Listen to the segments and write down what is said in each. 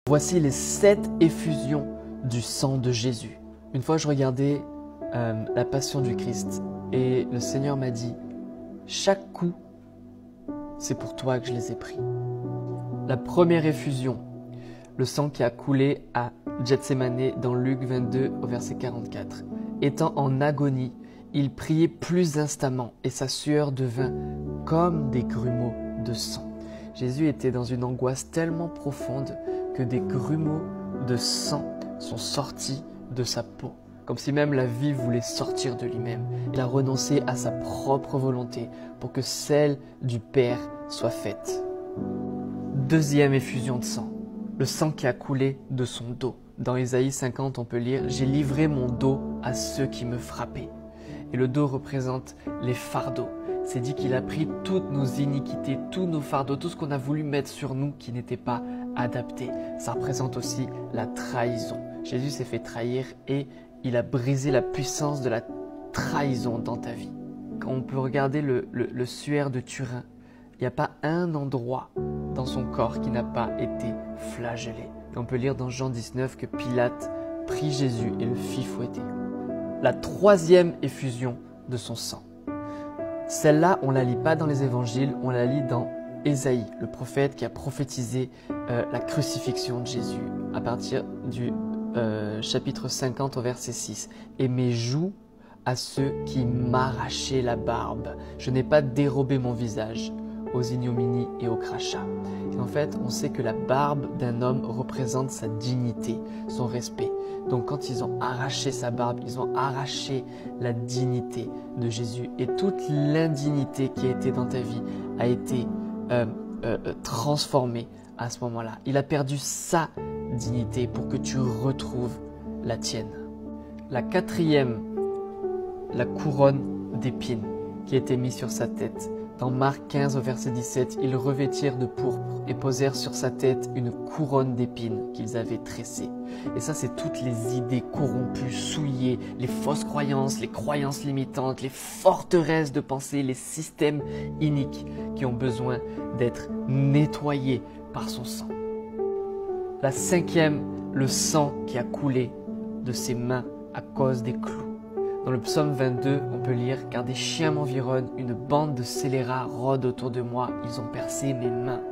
Voici les 7 effusions du sang de Jésus. Une fois, je regardais la Passion du Christ et le Seigneur m'a dit « Chaque coup, c'est pour toi que je les ai pris. » La première effusion, le sang qui a coulé à Gethsémané dans Luc 22 au verset 44. Étant en agonie, il priait plus instamment et sa sueur devint comme des grumeaux de sang. Jésus était dans une angoisse tellement profonde que des grumeaux de sang sont sortis de sa peau, comme si même la vie voulait sortir de lui-même. Il a renoncé à sa propre volonté pour que celle du Père soit faite. Deuxième effusion de sang, le sang qui a coulé de son dos. Dans Ésaïe 50, on peut lire « J'ai livré mon dos à ceux qui me frappaient ». Et le dos représente les fardeaux. C'est dit qu'il a pris toutes nos iniquités, tous nos fardeaux, tout ce qu'on a voulu mettre sur nous qui n'était pas adapté. Ça représente aussi la trahison. Jésus s'est fait trahir et il a brisé la puissance de la trahison dans ta vie. Quand on peut regarder le suaire de Turin, il n'y a pas un endroit dans son corps qui n'a pas été flagellé. Et on peut lire dans Jean 19 que Pilate prit Jésus et le fit fouetter. La troisième effusion de son sang. Celle-là, on ne la lit pas dans les évangiles, on la lit dans Ésaïe, le prophète qui a prophétisé la crucifixion de Jésus à partir du chapitre 50 au verset 6. « Et mes joues à ceux qui m'arrachaient la barbe. Je n'ai pas dérobé mon visage aux ignominies et aux crachats. » En fait, on sait que la barbe d'un homme représente sa dignité, son respect. Donc quand ils ont arraché sa barbe, ils ont arraché la dignité de Jésus. Et toute l'indignité qui a été dans ta vie a été transformée à ce moment-là. Il a perdu sa dignité pour que tu retrouves la tienne. La quatrième, la couronne d'épines qui a été mise sur sa tête. Dans Marc 15 au verset 17, ils revêtirent de pourpre et posèrent sur sa tête une couronne d'épines qu'ils avaient tressée. Et ça, c'est toutes les idées corrompues, souillées, les fausses croyances, les croyances limitantes, les forteresses de pensée, les systèmes iniques qui ont besoin d'être nettoyés par son sang. La cinquième, le sang qui a coulé de ses mains à cause des clous. Dans le psaume 22, on peut lire « Car des chiens m'environnent, une bande de scélérats rôde autour de moi, ils ont percé mes mains. »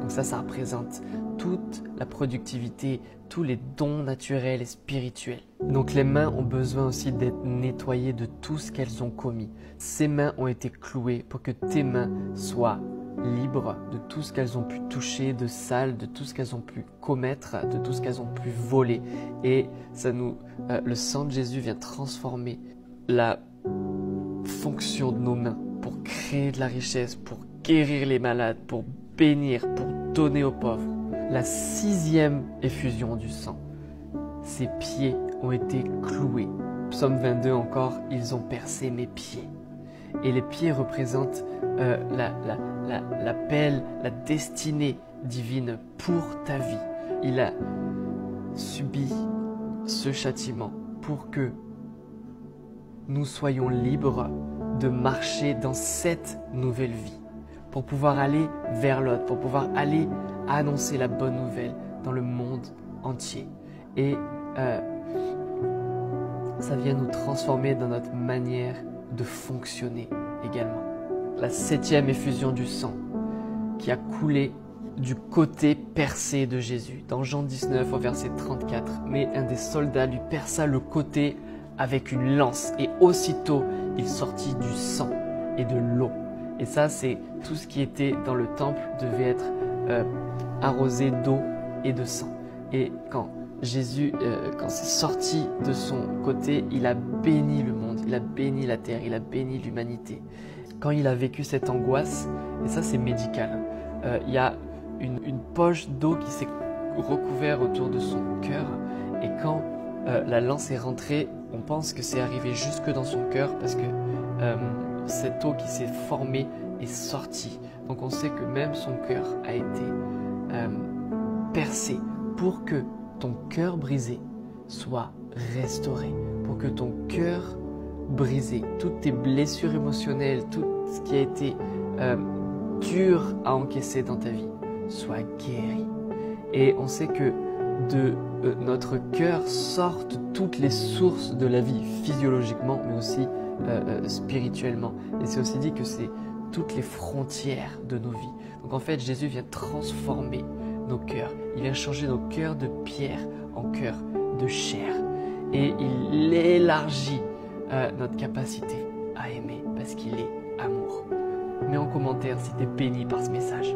Donc ça représente toute la productivité, tous les dons naturels et spirituels. Donc les mains ont besoin aussi d'être nettoyées de tout ce qu'elles ont commis. Ces mains ont été clouées pour que tes mains soient libres de tout ce qu'elles ont pu toucher, de sale, de tout ce qu'elles ont pu commettre, de tout ce qu'elles ont pu voler. Et le sang de Jésus vient transformer la fonction de nos mains pour créer de la richesse, pour guérir les malades, pour bénir, pour donner aux pauvres. La sixième effusion du sang, ses pieds ont été cloués. Psaume 22 encore, ils ont percé mes pieds. Et les pieds représentent l'appel, la destinée divine pour ta vie. Il a subi ce châtiment pour que nous soyons libres de marcher dans cette nouvelle vie, pour pouvoir aller vers l'autre, pour pouvoir aller annoncer la bonne nouvelle dans le monde entier. Et ça vient nous transformer dans notre manière de fonctionner également. La septième effusion du sang qui a coulé du côté percé de Jésus. Dans Jean 19 au verset 34, « Mais un des soldats lui perça le côté avec une lance et aussitôt il sortit du sang et de l'eau. » Et ça, c'est tout ce qui était dans le temple devait être arrosé d'eau et de sang. Et quand Jésus, quand c'est sorti de son côté, il a béni le monde, il a béni la terre, il a béni l'humanité. Quand il a vécu cette angoisse, et ça c'est médical, il y a une poche d'eau qui s'est recouverte autour de son cœur. Et quand la lance est rentrée, on pense que c'est arrivé jusque dans son cœur parce que cette eau qui s'est formée est sortie. Donc on sait que même son cœur a été percé pour que ton cœur brisé soit restauré, pour que ton cœur brisé, toutes tes blessures émotionnelles, tout ce qui a été dur à encaisser dans ta vie soit guéri. Et on sait que de notre cœur sortent toutes les sources de la vie, physiologiquement, mais aussi spirituellement. Et c'est aussi dit que c'est toutes les frontières de nos vies. Donc en fait, Jésus vient transformer nos cœurs. Il vient changer nos cœurs de pierre en cœurs de chair. Et il élargit notre capacité à aimer parce qu'il est amour. Mets en commentaire si tu es béni par ce message.